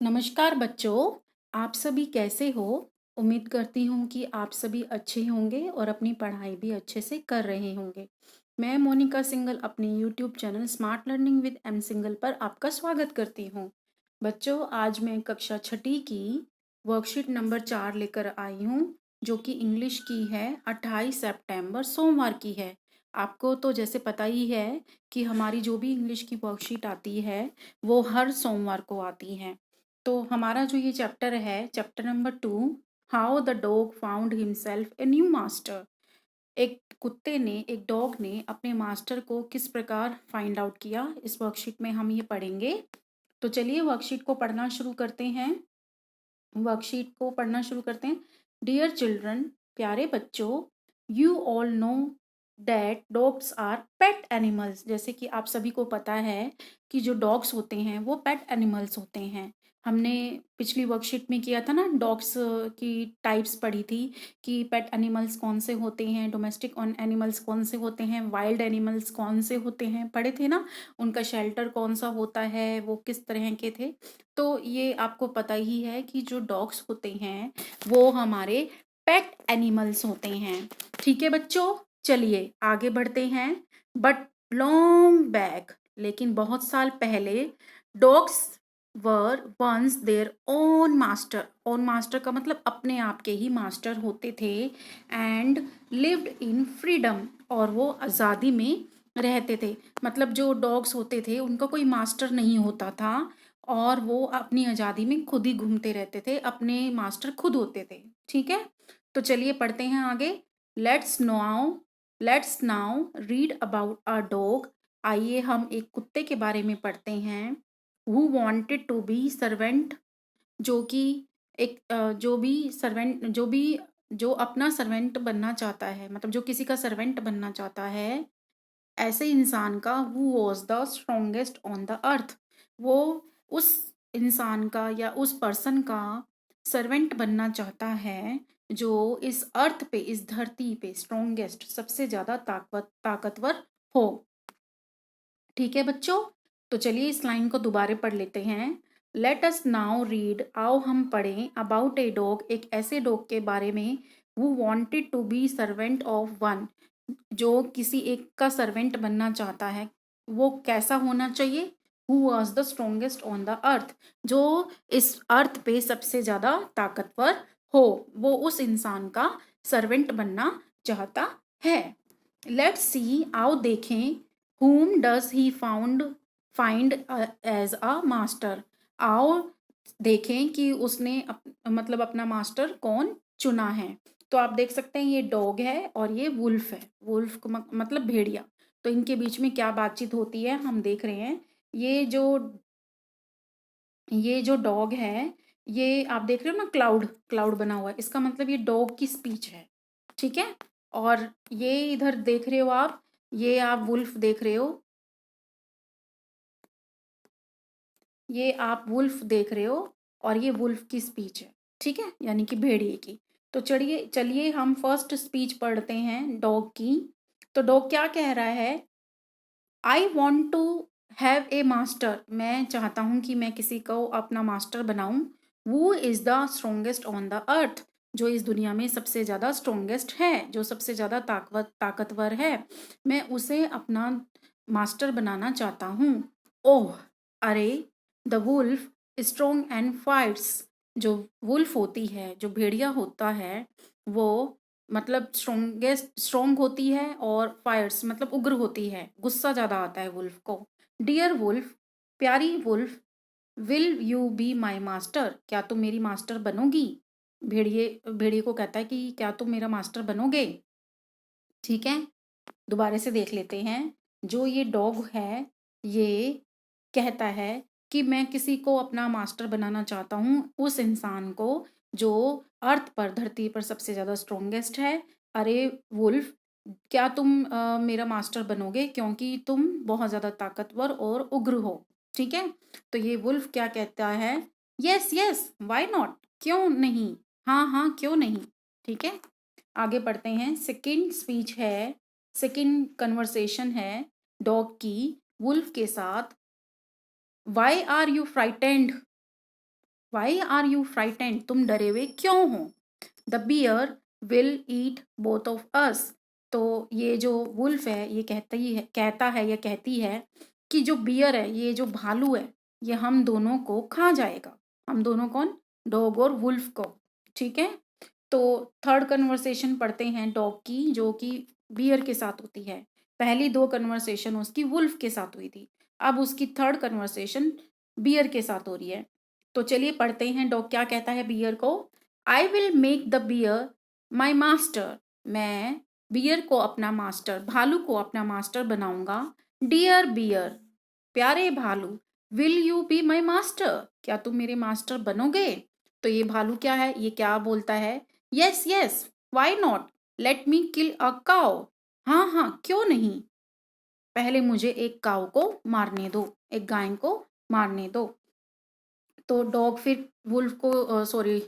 नमस्कार बच्चों, आप सभी कैसे हो? उम्मीद करती हूँ कि आप सभी अच्छे होंगे और अपनी पढ़ाई भी अच्छे से कर रहे होंगे। मैं मोनिका सिंगल अपने YouTube channel smart learning with am single पर आपका स्वागत करती हूँ। बच्चों, आज मैं कक्षा छठी की वर्कशीट नंबर 4 लेकर आई हूँ, जो कि इंग्लिश की है। 28 सितंबर सोमवार की है। आपको तो जैसे पता ही है कि हमारी जो भी इंग्लिश की वर्कशीट आती है, वो हर सोमवार को आती है। तो हमारा जो ये चैप्टर है, chapter number 2, how the dog found himself a new master. एक डॉग ने अपने मास्टर को किस प्रकार फाइंड आउट किया, इस वर्कशीट में हम ये पढ़ेंगे। तो चलिए वर्कशीट को पढ़ना शुरू करते हैं। डियर चिल्ड्रन, प्यारे बच्चों, you all know that dogs are pet animals. जैसे कि आप सभी को पता है कि जो डॉग्स होते हैं वो पेट एनिमल्स होते हैं। हमने पिछली वर्कशीट में किया था ना, डॉग्स की टाइप्स पढ़ी थी कि पेट एनिमल्स कौन से होते हैं, डोमेस्टिक एनिमल्स कौन से होते हैं, वाइल्ड एनिमल्स कौन से होते हैं, पढ़े थे ना। उनका शेल्टर कौन सा होता है, वो किस तरह के थे। तो ये आपको पता ही है कि जो डॉग्स होते हैं वो हमारे पेट एनिमल्स होते हैं। ठीक है बच्चों, चलिए आगे बढ़ते हैं। बट लॉन्ग बैक, लेकिन बहुत साल पहले, dogs were once their own master. Own master का मतलब अपने आप के ही मास्टर होते थे। एंड लिव्ड इन फ्रीडम, और वो आज़ादी में रहते थे। मतलब जो डॉग्स होते थे उनका कोई मास्टर नहीं होता था और वो अपनी आज़ादी में खुद ही घूमते रहते थे, अपने मास्टर खुद होते थे। ठीक है, तो चलिए पढ़ते हैं आगे। Let's now read about a dog. आइए हम एक कुत्ते के बारे में पढ़ते हैं। Who wanted to be servant, जो कि जो अपना सर्वेंट बनना चाहता है, मतलब जो किसी का सर्वेंट बनना चाहता है, ऐसे इंसान का who was the strongest on the अर्थ। वो उस इंसान का या उस पर्सन का सर्वेंट बनना चाहता है जो इस अर्थ पे, इस धरती पे स्ट्रोंगेस्ट, सबसे ज़्यादा ताकतवर हो। ठीक है बच्चों, तो चलिए इस लाइन को दोबारा पढ़ लेते हैं। लेट अस नाउ रीड, आओ हम पढ़ें, अबाउट ए डॉग, एक ऐसे डॉग के बारे में, who wanted to be servant of one, जो किसी एक का सर्वेंट बनना चाहता है। वो कैसा होना चाहिए? Who was the strongest on the earth, जो इस अर्थ पे सबसे ज़्यादा ताकतवर हो, वो उस इंसान का सर्वेंट बनना चाहता है। लेट्स सी, आओ देखें, whom does he find as a master। आओ देखें कि उसने मतलब अपना मास्टर कौन चुना है। तो आप देख सकते हैं ये डॉग है और ये वुल्फ है। वुल्फ को मतलब भेड़िया। तो इनके बीच में क्या बातचीत होती है हम देख रहे हैं। ये जो डॉग है, ये आप देख रहे हो ना, क्लाउड क्लाउड बना हुआ है, इसका मतलब ये डॉग की स्पीच है। ठीक है, और ये इधर देख रहे हो आप, ये आप वुल्फ देख रहे हो, और ये वुल्फ की स्पीच है। ठीक है, यानी कि भेड़िए की। तो चलिए चलिए हम फर्स्ट स्पीच पढ़ते हैं डॉग की। तो डॉग क्या कह रहा है? I want to have a master, मैं चाहता हूँ कि मैं किसी को अपना मास्टर बनाऊं। वो is the strongest on the earth, जो इस दुनिया में सबसे ज़्यादा स्ट्रोंगेस्ट है, जो सबसे ज़्यादा ताकतवर है, मैं उसे अपना मास्टर बनाना चाहता हूँ। ओह, अरे, the wolf strong and fights, जो वुल्फ होती है, जो भेड़िया होता है, वो मतलब स्ट्रोंग होती है, और फायर्स मतलब उग्र होती है, गुस्सा ज़्यादा आता है वुल्फ को। डियर वुल्फ, प्यारी wolf, will you be my master, क्या तुम मेरी मास्टर बनोगी? भेड़िए को कहता है कि क्या तुम मेरा मास्टर बनोगे? ठीक है, दोबारा से देख लेते हैं। जो ये डॉग है, ये कहता है कि मैं किसी को अपना मास्टर बनाना चाहता हूँ, उस इंसान को जो अर्थ पर, धरती पर सबसे ज़्यादा स्ट्रोंगेस्ट है। अरे वुल्फ, क्या तुम मेरा मास्टर बनोगे, क्योंकि तुम बहुत ज़्यादा ताकतवर और उग्र हो। ठीक है, तो ये वुल्फ क्या कहता है? यस यस, वाई नॉट, क्यों नहीं, हाँ हाँ क्यों नहीं। ठीक है, आगे बढ़ते हैं। सेकंड कन्वर्सेशन है डॉग की वुल्फ के साथ। Why are you frightened, why are you frightened, तुम डरे हुए क्यों हो? The bear will eat both of us, तो ये जो वुल्फ है ये कहता है या कहती है कि जो बियर है, ये जो भालू है, ये हम दोनों को खा जाएगा। हम दोनों कौन? डॉग और वुल्फ को। ठीक है, तो थर्ड कन्वर्सेशन पढ़ते हैं डॉग की, जो कि बियर के साथ होती है। पहली दो कन्वर्सेशन उसकी वुल्फ के साथ हुई थी, अब उसकी थर्ड कन्वर्सेशन बियर के साथ हो रही है। तो चलिए पढ़ते हैं डॉग क्या कहता है बियर को। I will make the bear my master, मैं बियर को अपना मास्टर, भालू को अपना मास्टर बनाऊंगा। डियर बियर, प्यारे भालू, will you be my master, क्या तुम मेरे मास्टर बनोगे? तो ये भालू क्या है, ये क्या बोलता है? Yes yes, why not, let me kill a cow, हाँ हाँ क्यों नहीं, पहले मुझे एक काऊ को मारने दो, एक गाय को मारने दो। तो डॉग फिर वुल्फ को सॉरी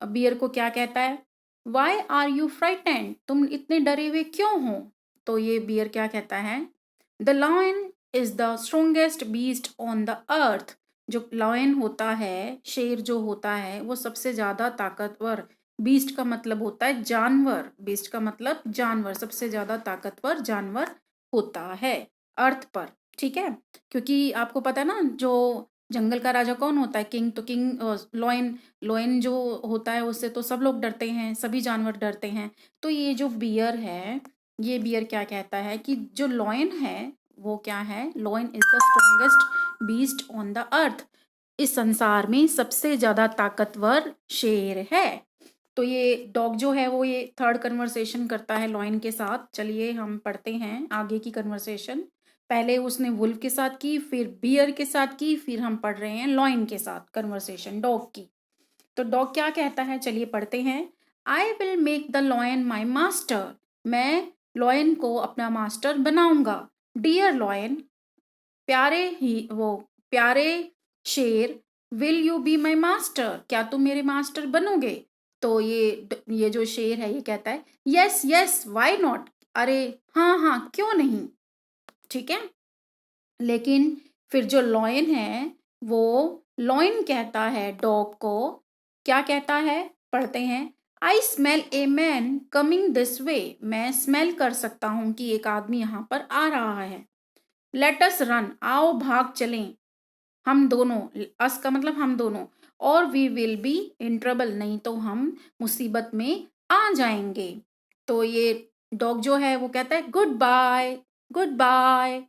बियर को क्या कहता है? वाई आर यू फ्राइटेंड, तुम इतने डरे हुए क्यों हो? तो ये बियर क्या कहता है? The lion is the strongest beast on the earth, जो लायन होता है, शेर जो होता है, वो सबसे ज्यादा ताकतवर, बीस्ट का मतलब होता है जानवर, बीस्ट का मतलब जानवर, सबसे ज्यादा ताकतवर जानवर होता है अर्थ पर। ठीक है, क्योंकि आपको पता है ना, जो जंगल का राजा कौन होता है? किंग। तो किंग लॉयन, लॉयन जो होता है उससे तो सब लोग डरते हैं, सभी जानवर डरते हैं। तो ये जो बियर है, ये बियर क्या कहता है कि जो लॉयन है वो क्या है? Lion is the strongest beast on the अर्थ, इस संसार में सबसे ज्यादा ताकतवर शेर है। तो ये डॉग जो है वो ये थर्ड कन्वर्सेशन करता है लॉयन के साथ। चलिए हम पढ़ते हैं आगे की कन्वर्सेशन। पहले उसने वुल्फ के साथ की, फिर बियर के साथ की, फिर हम पढ़ रहे हैं लॉयन के साथ कन्वर्सेशन डॉग की। तो डॉग क्या कहता है, चलिए पढ़ते हैं। आई will make the lion my master, मैं लॉयन को अपना मास्टर बनाऊंगा। डियर लॉयन, प्यारे ही वो प्यारे शेर, will you be my master, क्या तुम मेरे मास्टर बनोगे? तो ये जो शेर है ये कहता है यस यस, वाई नॉट, अरे हाँ हाँ क्यों नहीं। ठीक है, लेकिन फिर जो लॉयन है, वो लॉयन कहता है डॉग को, क्या कहता है? पढ़ते हैं। I smell a man coming this way, मैं स्मेल कर सकता हूं कि एक आदमी यहाँ पर आ रहा है। लेट अस रन, आओ भाग चलें, हम दोनों, अस का मतलब हम दोनों, और we will be in trouble, नहीं तो हम मुसीबत में आ जाएंगे। तो ये डॉग जो है वो कहता है goodbye, goodbye.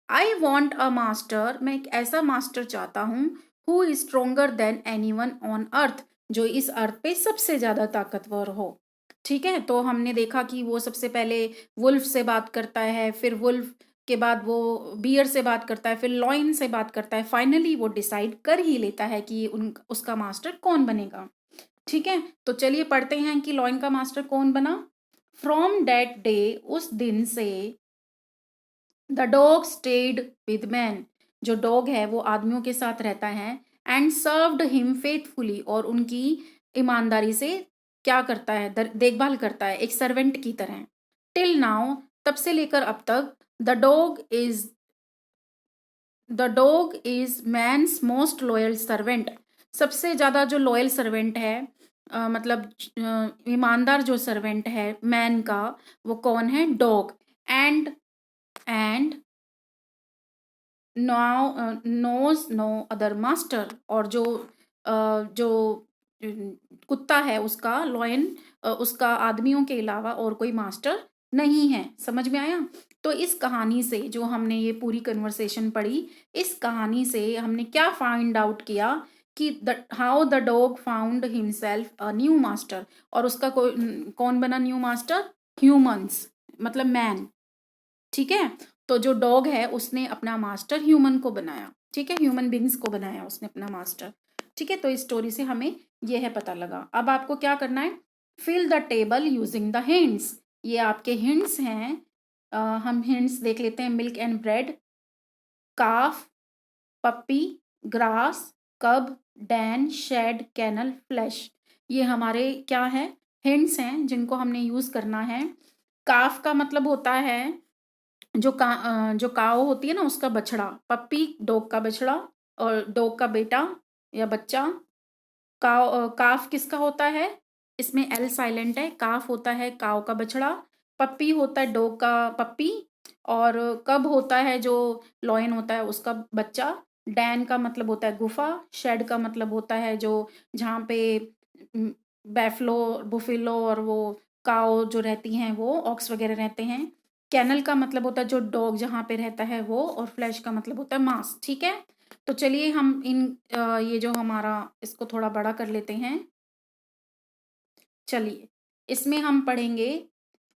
I want a master, मैं एक ऐसा मास्टर चाहता हूँ, who is stronger than anyone on earth, जो इस अर्थ पे सबसे ज्यादा ताकतवर हो। ठीक है, तो हमने देखा कि वो सबसे पहले वुल्फ से बात करता है, फिर वुल्फ के बाद वो बियर से बात करता है, फिर लॉयन से बात करता है, फाइनली वो डिसाइड कर ही लेता है कि उसका मास्टर कौन बनेगा। ठीक है, तो चलिए पढ़ते हैं कि लॉयन का मास्टर कौन बना। फ्रॉम दैट डे, उस दिन से, the dog stayed with man, जो डॉग है वो आदमियों के साथ रहता है, एंड सर्व्ड हिम फेथफुली, और उनकी ईमानदारी से क्या करता है? देखभाल करता है, एक सर्वेंट की तरह। टिल नाउ, तब से लेकर अब तक, the dog is the dog is man's most loyal servant, सबसे ज्यादा जो लॉयल सर्वेंट है, मतलब ईमानदार जो सर्वेंट है मैन का, वो कौन है? Dog. And now knows no other master, और जो कुत्ता है उसका, लॉयन, उसका आदमियों के अलावा और कोई मास्टर नहीं है। समझ में आया? तो इस कहानी से, जो हमने ये पूरी कन्वर्सेशन पढ़ी, इस कहानी से हमने क्या फाइंड आउट किया कि how the dog found himself a new master, और उसका कौन बना न्यू मास्टर? ह्यूमंस, मतलब मैन। ठीक है, तो जो डॉग है उसने अपना मास्टर ह्यूमन को बनाया। ठीक है, ह्यूमन बींग्स को बनाया उसने अपना मास्टर। ठीक है, तो इस स्टोरी से हमें यह है पता लगा। अब आपको क्या करना है? Fill the table using the hints, ये आपके हिंट्स हैं। हम हिंट्स देख लेते हैं। Milk and bread, calf, puppy, grass, cub, den, shed, kennel, flash, ये हमारे क्या है? हिंट्स हैं जिनको हमने यूज करना है। काफ का मतलब होता है जो काव होती है ना उसका बछड़ा, पप्पी डॉग का बछड़ा और डॉग का बेटा या बच्चा, काफ किसका होता है, इसमें एल साइलेंट है। काफ होता है काव का बछड़ा, पप्पी होता है डॉग का पप्पी, और कब होता है जो लॉयन होता है उसका बच्चा। डैन का मतलब होता है गुफा, शेड का मतलब होता है जो जहाँ पे बैफलो बुफेलो और वो काव जो रहती हैं वो ऑक्स वगैरह रहते हैं। कैनल का मतलब होता है जो डॉग जहाँ पे रहता है वो, और फ्लैश का मतलब होता है मांस। ठीक है, तो चलिए हम ये जो हमारा इसको थोड़ा बड़ा कर लेते हैं। चलिए इसमें हम पढ़ेंगे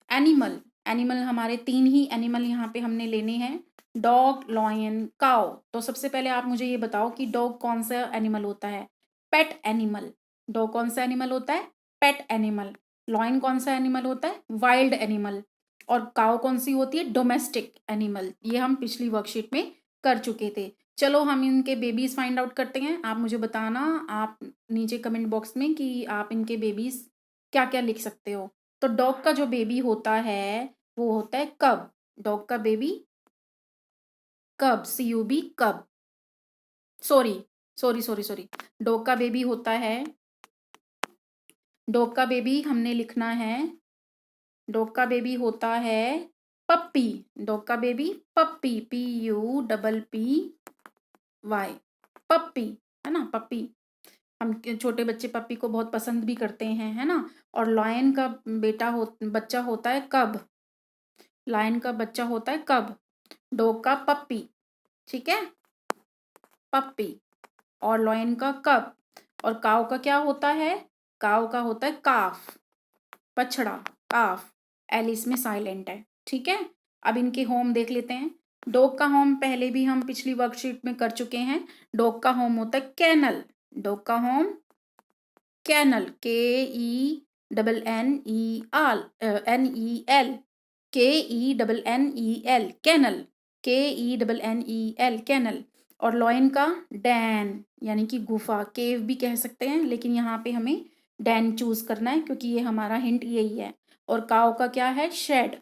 एनिमल। एनिमल हमारे 3 ही एनिमल यहाँ पे हमने लेने हैं, डॉग, लॉयन, काउ। तो सबसे पहले आप मुझे ये बताओ कि डॉग कौन सा एनिमल होता है, पेट एनिमल। डॉग कौन सा एनिमल होता है, पेट एनिमल। लॉयन कौन सा एनिमल होता है, वाइल्ड एनिमल। और काउ कौन सी होती है, डोमेस्टिक एनिमल। ये हम पिछली वर्कशीट में कर चुके थे। चलो हम इनके बेबीज फाइंड आउट करते हैं। आप मुझे बताना, आप नीचे कमेंट बॉक्स में, कि आप इनके बेबीज क्या क्या लिख सकते हो। तो डॉग का जो बेबी होता है वो होता है कब। डॉग का बेबी कब, CUB कब। Sorry sorry sorry sorry, dog का बेबी होता है, डॉग का बेबी हमने लिखना है, डॉग का बेबी होता है पप्पी। डॉग का बेबी पप्पी, PUPPY, पप्पी, है ना, पप्पी। हम छोटे बच्चे पप्पी को बहुत पसंद भी करते हैं, है ना। और लॉयन का बच्चा होता है कब, लायन का बच्चा होता है कब, डॉग का पप्पी, ठीक है, पप्पी। और लॉयन का कब। और काव का क्या होता है, काव का होता है काफ, बछड़ा, काफ। एल इसमें साइलेंट है, ठीक है। अब इनके होम देख लेते हैं। डॉग का होम पहले भी हम पिछली वर्कशीट में कर चुके हैं। डॉग का होम होता है कैनल। डॉग का home kennel, KENNEL, KENNEL, kennel, KENNEL, kennel. और लॉयन का डैन, यानी कि गुफा, केव भी कह सकते हैं, लेकिन यहाँ पे हमें डैन चूज करना है क्योंकि ये हमारा हिंट यही है। और काव का क्या है, शेड।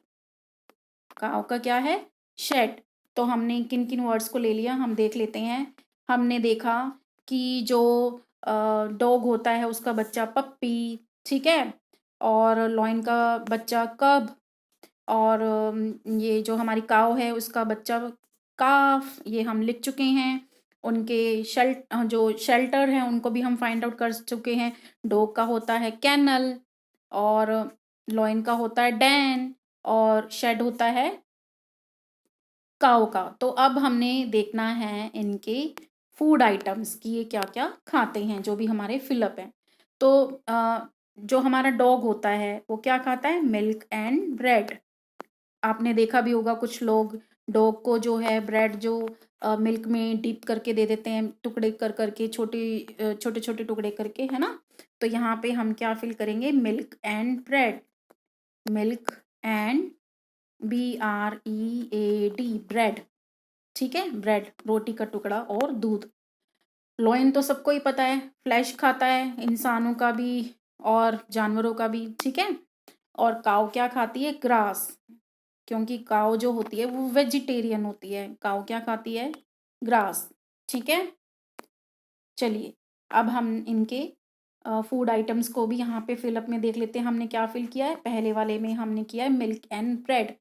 काव का क्या है, शेड। तो हमने किन किन वर्ड्स को ले लिया, हम देख लेते हैं। हमने देखा कि जो डॉग होता है उसका बच्चा पप्पी, ठीक है। और लॉयन का बच्चा कब। और ये जो हमारी काव है उसका बच्चा काफ, ये हम लिख चुके हैं। उनके जो शेल्टर हैं उनको भी हम फाइंड आउट कर चुके हैं। डॉग का होता है कैनल, और लॉयन का होता है डैन, और शेड होता है काऊ का। तो अब हमने देखना है इनके फूड आइटम्स कि ये क्या क्या खाते हैं, जो भी हमारे फिलअप हैं। तो जो हमारा डॉग होता है वो क्या खाता है, मिल्क एंड ब्रेड। आपने देखा भी होगा कुछ लोग डॉग को जो है ब्रेड जो मिल्क में डिप करके दे देते हैं, टुकड़े कर करके, छोटे छोटे टुकड़े करके, है ना। तो यहाँ पे हम क्या फिल करेंगे, milk and bread, milk and BREAD, bread, ठीक है, ब्रेड, रोटी का टुकड़ा और दूध। लॉइन तो सबको ही पता है, फ्लैश खाता है, इंसानों का भी और जानवरों का भी, ठीक है। और काव क्या खाती है, ग्रास, क्योंकि काव जो होती है वो वेजिटेरियन होती है। काव क्या खाती है, ग्रास, ठीक है। चलिए अब हम इनके फूड आइटम्स को भी यहाँ पे फिलअप में देख लेते हैं। हमने क्या फिल किया है, पहले वाले में हमने किया है मिल्क एंड ब्रेड,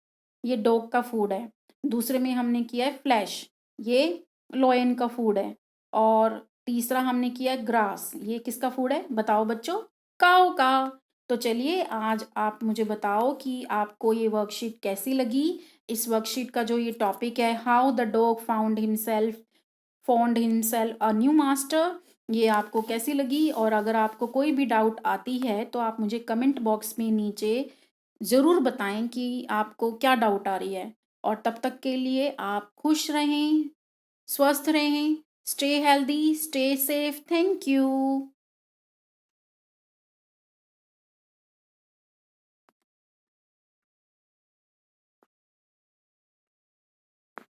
ये डॉग का फूड है। दूसरे में हमने किया है फ्लैश, ये लॉयन का फूड है। और तीसरा हमने किया है ग्रास, ये किसका फूड है, बताओ बच्चों, काऊ का। तो चलिए आज आप मुझे बताओ कि आपको ये वर्कशीट कैसी लगी। इस वर्कशीट का जो ये टॉपिक है, how the dog found himself a new master, ये आपको कैसी लगी। और अगर आपको कोई भी डाउट आती है तो आप मुझे कमेंट बॉक्स में नीचे ज़रूर बताएं कि आपको क्या डाउट आ रही है। और तब तक के लिए आप खुश रहें, स्वस्थ रहें, stay healthy, stay safe. Thank you.